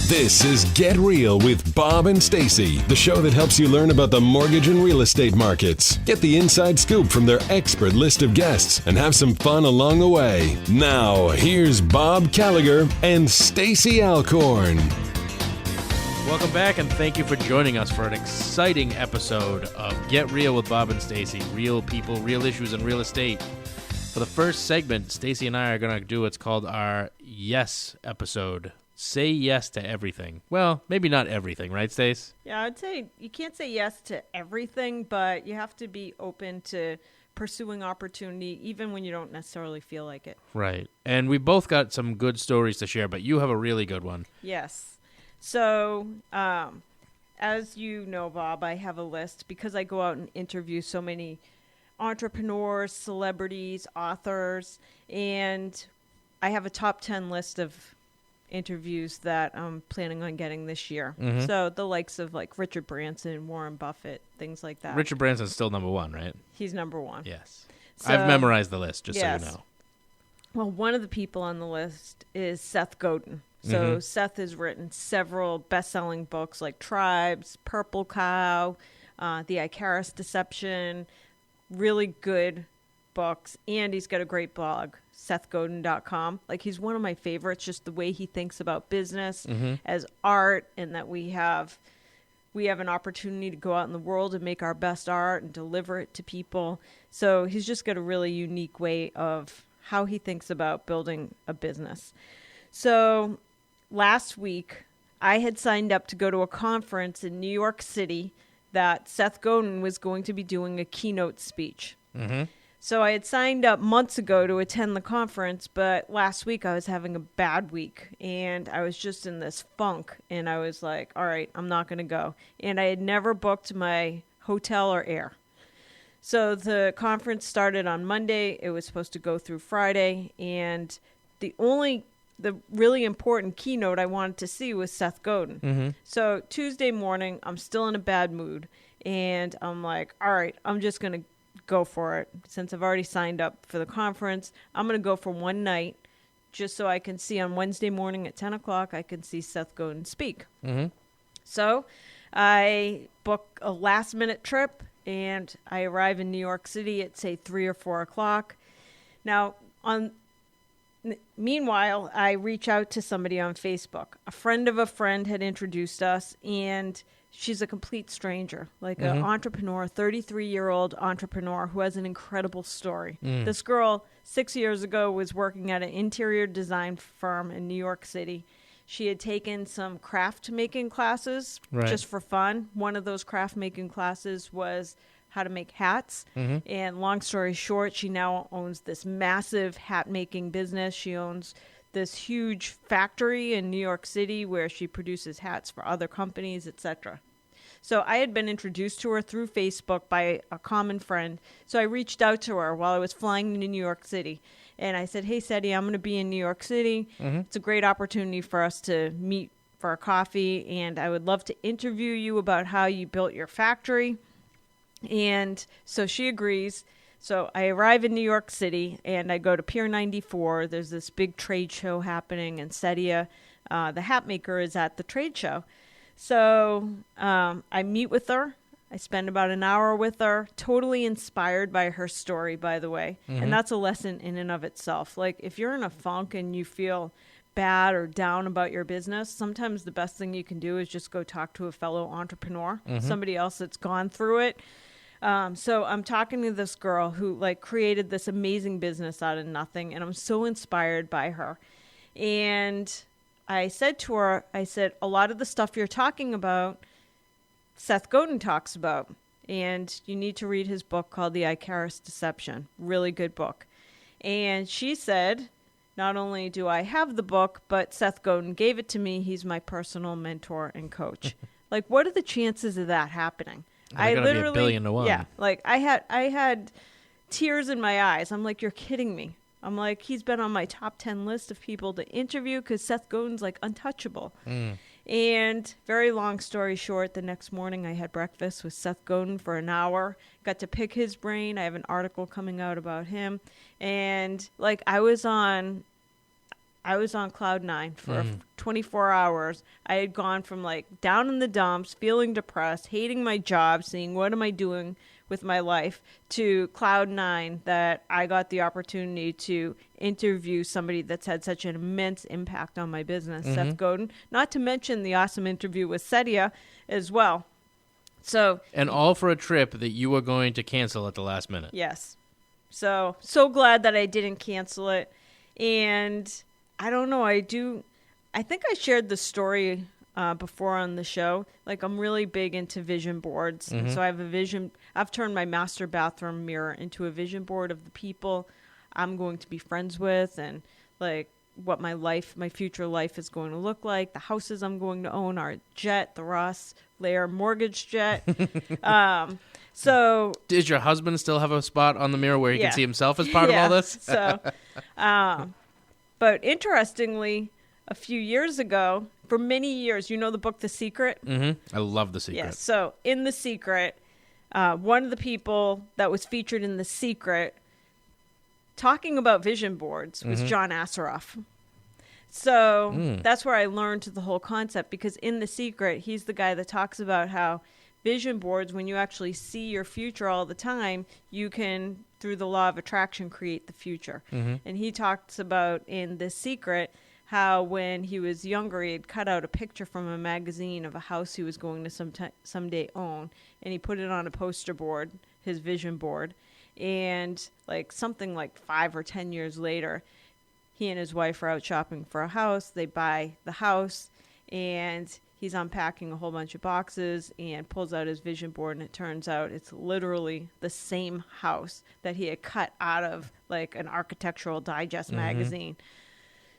This is Get Real with Bob and Stacey, the show that helps you learn about the mortgage and real estate markets. Get the inside scoop from their expert list of guests and have some fun along the way. Now, here's Bob Gallagher and Stacey Alcorn. Welcome back, and thank you for joining us for an exciting episode of Get Real with Bob and Stacey. Real people, real issues, and real estate. For the first segment, Stacey and I are going to do what's called our YES episode. Say yes to everything. Well, maybe not everything, right, Stace? Yeah, I'd say you can't say yes to everything, but you have to be open to pursuing opportunity, even when you don't necessarily feel like it. Right. And we both got some good stories to share, but you have a really good one. Yes. So, as you know, Bob, I have a list because I go out and interview so many entrepreneurs, celebrities, authors, and I have a top 10 list of interviews that I'm planning on getting this year. Mm-hmm. So the likes of like Richard Branson, Warren Buffett, things like that. Richard Branson's still number one, right? He's number one. Yes. So, I've memorized the list, just yes. so you know. Well, one of the people on the list is Seth Godin. So Seth has written several best-selling books like Tribes, Purple Cow, The Icarus Deception, really good books, and he's got a great blog, SethGodin.com. Like, he's one of my favorites, just the way he thinks about business as art, and that we have an opportunity to go out in the world and make our best art and deliver it to people. So he's just got a really unique way of how he thinks about building a business. So last week, I had signed up to go to a conference in New York City that Seth Godin was going to be doing a keynote speech. Mm-hmm. So I had signed up months ago to attend the conference, but last week I was having a bad week, and I was just in this funk, and I was like, all right, I'm not going to go. And I had never booked my hotel or air. So the conference started on Monday. It was supposed to go through Friday, and the really important keynote I wanted to see was Seth Godin. Mm-hmm. So Tuesday morning, I'm still in a bad mood, and I'm like, all right, I'm just going to go for it. Since I've already signed up for the conference, I'm going to go for one night just so I can see on Wednesday morning at 10 o'clock, I can see Seth Godin speak. Mm-hmm. So I book a last-minute trip, and I arrive in New York City at, say, 3 or 4 o'clock. Now, meanwhile, I reach out to somebody on Facebook. A friend of a friend had introduced us, and she's a complete stranger, like an entrepreneur, 33-year-old entrepreneur who has an incredible story. This girl, 6 years ago, was working at an interior design firm in New York City. She had taken some craft making classes just for fun. One of those craft making classes was how to make hats. Mm-hmm. And long story short, she now owns this massive hat making business. She owns this huge factory in New York City where she produces hats for other companies, etc. So I had been introduced to her through Facebook by a common friend. So I reached out to her while I was flying to New York City. And I said, hey, Seti, I'm going to be in New York City. Mm-hmm. It's a great opportunity for us to meet for a coffee. And I would love to interview you about how you built your factory. And so she agrees. So I arrive in New York City, and I go to Pier 94. There's this big trade show happening, and Setia, the hat maker, is at the trade show. So I meet with her. I spend about an hour with her, totally inspired by her story, by the way. Mm-hmm. And that's a lesson in and of itself. Like, if you're in a funk and you feel bad or down about your business, sometimes the best thing you can do is just go talk to a fellow entrepreneur, somebody else that's gone through it. So I'm talking to this girl who created this amazing business out of nothing, and I'm so inspired by her. And I said to her, a lot of the stuff you're talking about, Seth Godin talks about, and you need to read his book called The Icarus Deception. Really good book. And she said, not only do I have the book, but Seth Godin gave it to me. He's my personal mentor and coach. What are the chances of that happening? I literally be 1 billion to 1. Yeah, I had tears in my eyes. I'm like, you're kidding me. I'm like, he's been on my top 10 list of people to interview because Seth Godin's untouchable. And very long story short, the next morning I had breakfast with Seth Godin for an hour, got to pick his brain. I have an article coming out about him. And I was on I was on cloud 9 for 24 hours. I had gone from like down in the dumps, feeling depressed, hating my job, seeing what am I doing with my life, to cloud 9 that I got the opportunity to interview somebody that's had such an immense impact on my business, Seth Godin, not to mention the awesome interview with Setia as well. So, and all for a trip that you were going to cancel at the last minute. Yes. So glad that I didn't cancel it. And I don't know, I think I shared the story before on the show. Like, I'm really big into vision boards. And so I have I've turned my master bathroom mirror into a vision board of the people I'm going to be friends with, and like what my future life is going to look like. The houses I'm going to own, our jet, the Ross Lair mortgage jet. So does your husband still have a spot on the mirror where he can see himself as part of all this? So, but interestingly, a few years ago, for many years, you know the book The Secret? I love The Secret. Yes. So in The Secret, one of the people that was featured in The Secret talking about vision boards was John Asseroff. So that's where I learned the whole concept, because in The Secret, he's the guy that talks about how vision boards, when you actually see your future all the time, you can, through the law of attraction, create the future. And he talks about in The Secret how when he was younger, he had cut out a picture from a magazine of a house he was going to someday own, and he put it on a poster board, his vision board. And like something like 5 or 10 years later, he and his wife are out shopping for a house. They buy the house, and he's unpacking a whole bunch of boxes and pulls out his vision board, and it turns out it's literally the same house that he had cut out of like an Architectural Digest magazine.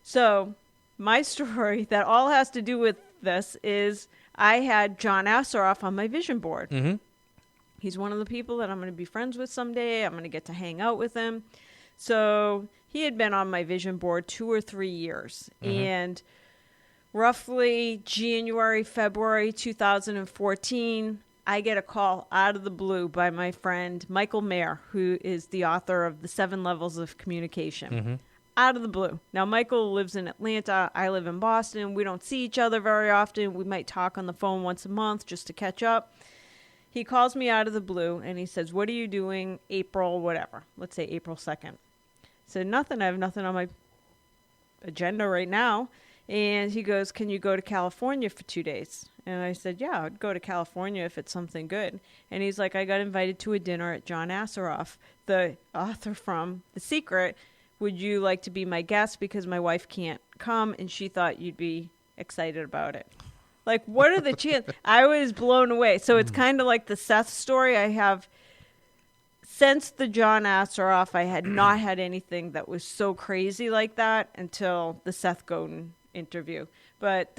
So my story that all has to do with this is I had John Asseroff on my vision board. He's one of the people that I'm going to be friends with someday. I'm going to get to hang out with him. So he had been on my vision board 2 or 3 years. And roughly January, February 2014, I get a call out of the blue by my friend Michael Mayer, who is the author of The 7 Levels of Communication. Out of the blue. Now, Michael lives in Atlanta. I live in Boston. We don't see each other very often. We might talk on the phone once a month just to catch up. He calls me out of the blue, and he says, what are you doing April whatever? Let's say April 2nd. I said, nothing. I have nothing on my agenda right now. And he goes, can you go to California for 2 days? And I said, yeah, I'd go to California if it's something good. And he's like, I got invited to a dinner at John Asseroff, the author from The Secret. Would you like to be my guest, because my wife can't come and she thought you'd be excited about it? Like, what are the chances? I was blown away. So it's kind of like the Seth story. I have, since the John Asseroff, I had not had anything that was so crazy like that until the Seth Godin interview. But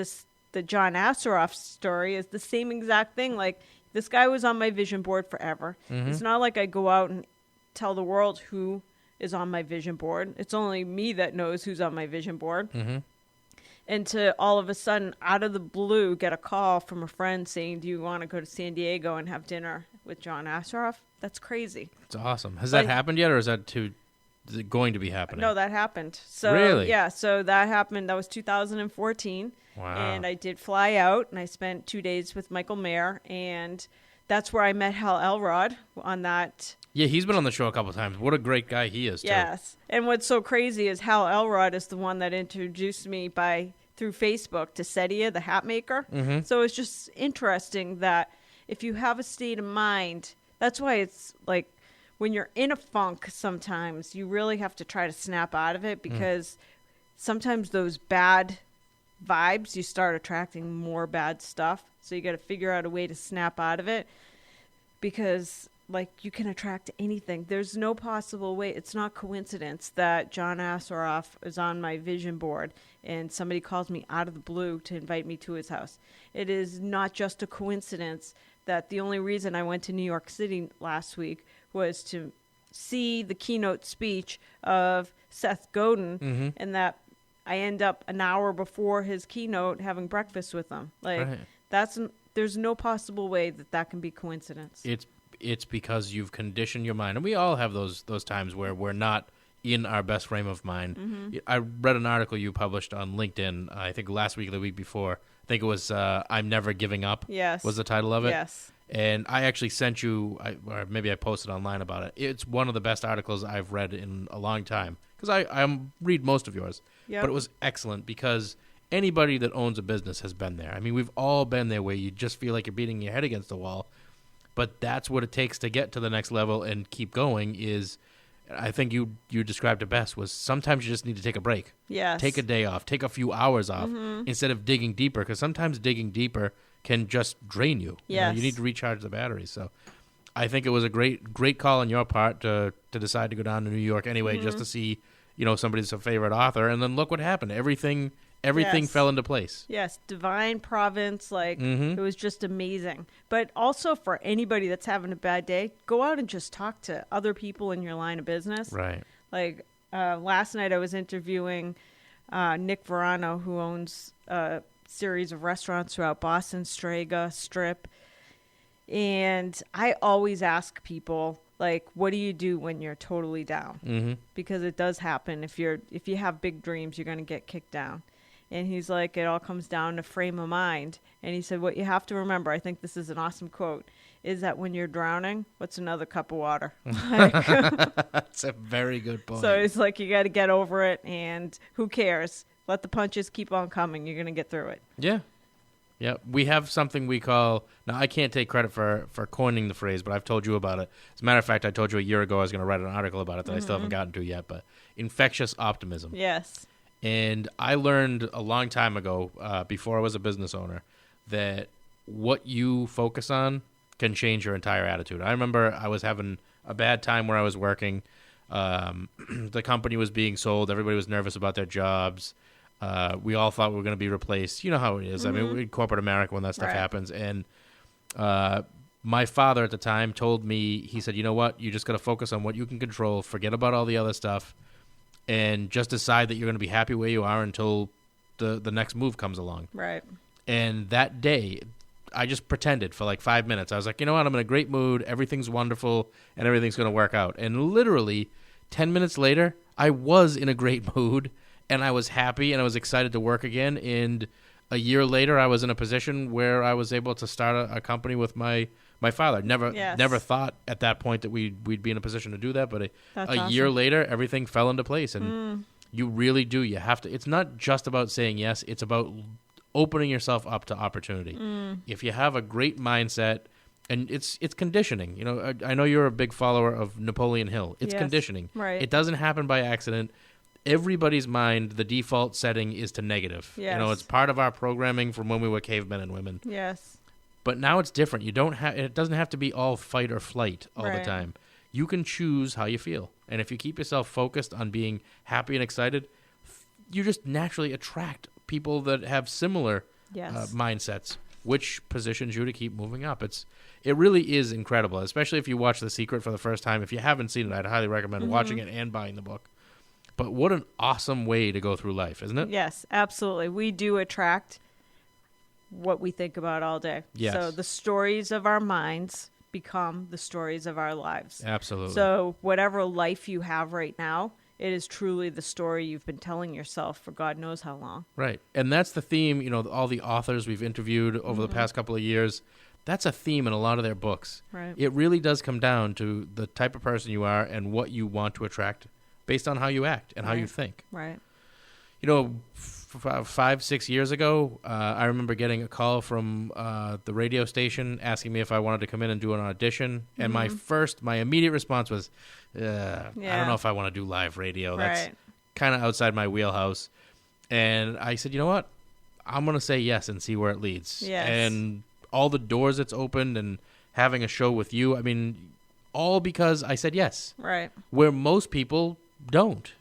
the John Asseroff story is the same exact thing. Like, this guy was on my vision board forever. It's not like I go out and tell the world who is on my vision board. It's only me that knows who's on my vision board. And to all of a sudden, out of the blue, get a call from a friend saying, do you want to go to San Diego and have dinner with John Asseroff? That's crazy. It's awesome. Has that happened yet, or is it going to be happening? No, that happened. So, really? Yeah, so that happened. That was 2014. Wow. And I did fly out, and I spent 2 days with Michael Mayer, and that's where I met Hal Elrod on that. Yeah, he's been on the show a couple of times. What a great guy he is, too. Yes. And what's so crazy is Hal Elrod is the one that introduced me through Facebook to Setia, the hat maker. So it's just interesting that if you have a state of mind, that's why it's like when you're in a funk sometimes, you really have to try to snap out of it, because sometimes those bad vibes, you start attracting more bad stuff. So you got to figure out a way to snap out of it, because like you can attract anything. There's no possible way. It's not coincidence that John Asseroff is on my vision board and somebody calls me out of the blue to invite me to his house. It is not just a coincidence that the only reason I went to New York City last week was to see the keynote speech of Seth Godin, and that I end up an hour before his keynote having breakfast with him. Like, there's no possible way that can be coincidence. It's because you've conditioned your mind, and we all have those times where we're not in our best frame of mind. I read an article you published on LinkedIn, I think last week or the week before. I think it was I'm Never Giving Up was the title of it. Yes. And I actually sent you, or maybe I posted online about it. It's one of the best articles I've read in a long time because I read most of yours. Yep. But it was excellent because anybody that owns a business has been there. I mean, we've all been there where you just feel like you're beating your head against the wall. But that's what it takes to get to the next level and keep going is, I think you described it best, was sometimes you just need to take a break. Yes. Take a day off. Take a few hours off instead of digging deeper because sometimes digging deeper can just drain you. Yes. You need to recharge the batteries. So I think it was a great call on your part to decide to go down to New York anyway just to see, somebody's a favorite author. And then look what happened. Everything fell into place. Yes, divine providence, it was just amazing. But also for anybody that's having a bad day, go out and just talk to other people in your line of business. Right. Like last night I was interviewing Nick Verano, who owns a series of restaurants throughout Boston, Strega, Strip. And I always ask people, what do you do when you're totally down? Because it does happen. If you have big dreams, you're going to get kicked down. And he's like, it all comes down to frame of mind. And he said, what you have to remember, I think this is an awesome quote, is that when you're drowning, what's another cup of water? That's a very good point. So it's like you got to get over it, and who cares? Let the punches keep on coming. You're going to get through it. Yeah. Yeah, we have something we call, now I can't take credit for coining the phrase, but I've told you about it. As a matter of fact, I told you a year ago I was going to write an article about it that I still haven't gotten to yet, but infectious optimism. Yes. And I learned a long time ago, before I was a business owner, that what you focus on can change your entire attitude. I remember I was having a bad time where I was working. The company was being sold. Everybody was nervous about their jobs. We all thought we were going to be replaced. You know how it is. I mean, in corporate America when that stuff happens. And my father at the time told me, he said, you know what? You just got to focus on what you can control. Forget about all the other stuff. And just decide that you're going to be happy where you are until the next move comes along. Right. And that day, I just pretended for 5 minutes. I was like, you know what? I'm in a great mood. Everything's wonderful, and everything's going to work out. And literally 10 minutes later, I was in a great mood, and I was happy, and I was excited to work again. And a year later, I was in a position where I was able to start a company with my father. Never thought at that point that we'd be in a position to do that, but a year later, everything fell into place. And you really do. You have to. It's not just about saying yes. It's about opening yourself up to opportunity. If you have a great mindset, and it's conditioning. I know you're a big follower of Napoleon Hill. It's conditioning. Right. It doesn't happen by accident. Everybody's mind, the default setting is to negative. Yes. It's part of our programming from when we were cavemen and women. Yes. But now it's different. It doesn't have to be all fight or flight all the time. You can choose how you feel. And if you keep yourself focused on being happy and excited, you just naturally attract people that have similar mindsets, which positions you to keep moving up. It really is incredible, especially if you watch The Secret for the first time. If you haven't seen it, I'd highly recommend watching it and buying the book. But what an awesome way to go through life, isn't it? Yes, absolutely. We do attract what we think about all day. Yes. So the stories of our minds become the stories of our lives. Absolutely. So whatever life you have right now, it is truly the story you've been telling yourself for God knows how long. Right. And that's the theme, all the authors we've interviewed over the past couple of years, that's a theme in a lot of their books. Right. It really does come down to the type of person you are and what you want to attract based on how you act and how you think. Right. 5-6 years ago, I remember getting a call from the radio station asking me if I wanted to come in and do an audition. And my immediate response was, I don't know if I want to do live radio. That's kind of outside my wheelhouse. And I said, you know what? I'm going to say yes and see where it leads. Yes. And all the doors it's opened and having a show with you, all because I said yes. Right. Where most people don't.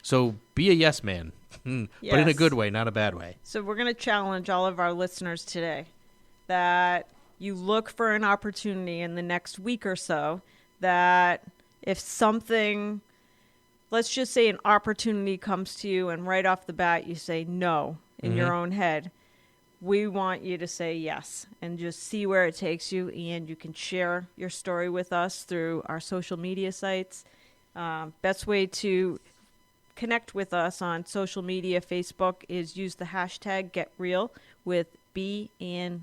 So be a yes man. But in a good way, not a bad way. So we're going to challenge all of our listeners today that you look for an opportunity in the next week or so, that if something, let's just say an opportunity comes to you and right off the bat you say no in your own head, we want you to say yes and just see where it takes you. And you can share your story with us through our social media sites. Best way to connect with us on social media, Facebook, is use the hashtag #GetReal with BNS.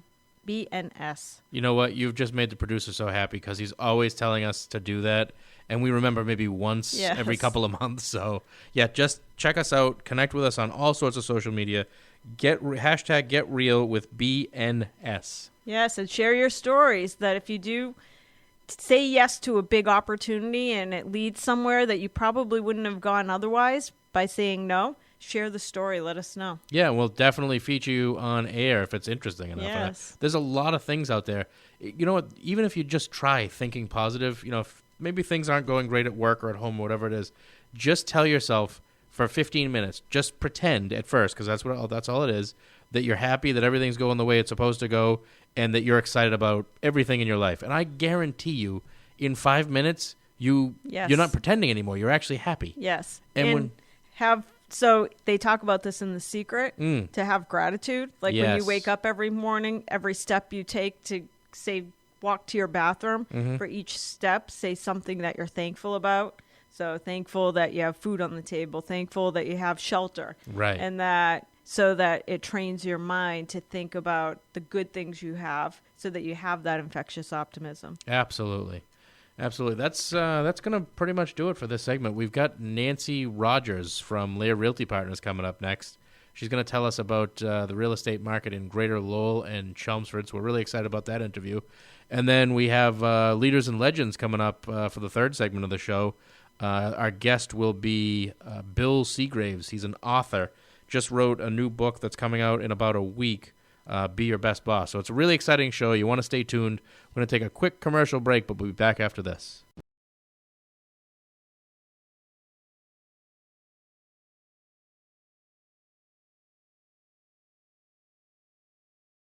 You know what? You've just made the producer so happy because he's always telling us to do that, and we remember maybe once every couple of months. So, yeah, just check us out. Connect with us on all sorts of social media. Hashtag #GetReal with BNS. Yes, and share your stories that if you do say yes to a big opportunity and it leads somewhere that you probably wouldn't have gone otherwise by saying no, share the story. Let us know. Yeah, we'll definitely feature you on air if it's interesting enough. Yes. There's a lot of things out there. You know what? Even if you just try thinking positive, if maybe things aren't going great at work or at home or whatever it is, just tell yourself for 15 minutes, just pretend at first, because that's all it is, that you're happy, that everything's going the way it's supposed to go, and that you're excited about everything in your life. And I guarantee you, in 5 minutes, you're not pretending anymore. You're actually happy. Yes. And so they talk about this in The Secret, to have gratitude. Like when you wake up every morning, every step you take to, say, walk to your bathroom, for each step, say something that you're thankful about. So thankful that you have food on the table, thankful that you have shelter. Right. And so that it trains your mind to think about the good things you have so that you have that infectious optimism. Absolutely. That's going to pretty much do it for this segment. We've got Nancy Rogers from Lair Realty Partners coming up next. She's going to tell us about the real estate market in Greater Lowell and Chelmsford, so we're really excited about that interview. And then we have Leaders and Legends coming up for the third segment of the show. Our guest will be Bill Seagraves. He's an author. Just wrote a new book that's coming out in about a week, Be Your Best Boss. So it's a really exciting show. You want to stay tuned. We're going to take a quick commercial break, but we'll be back after this.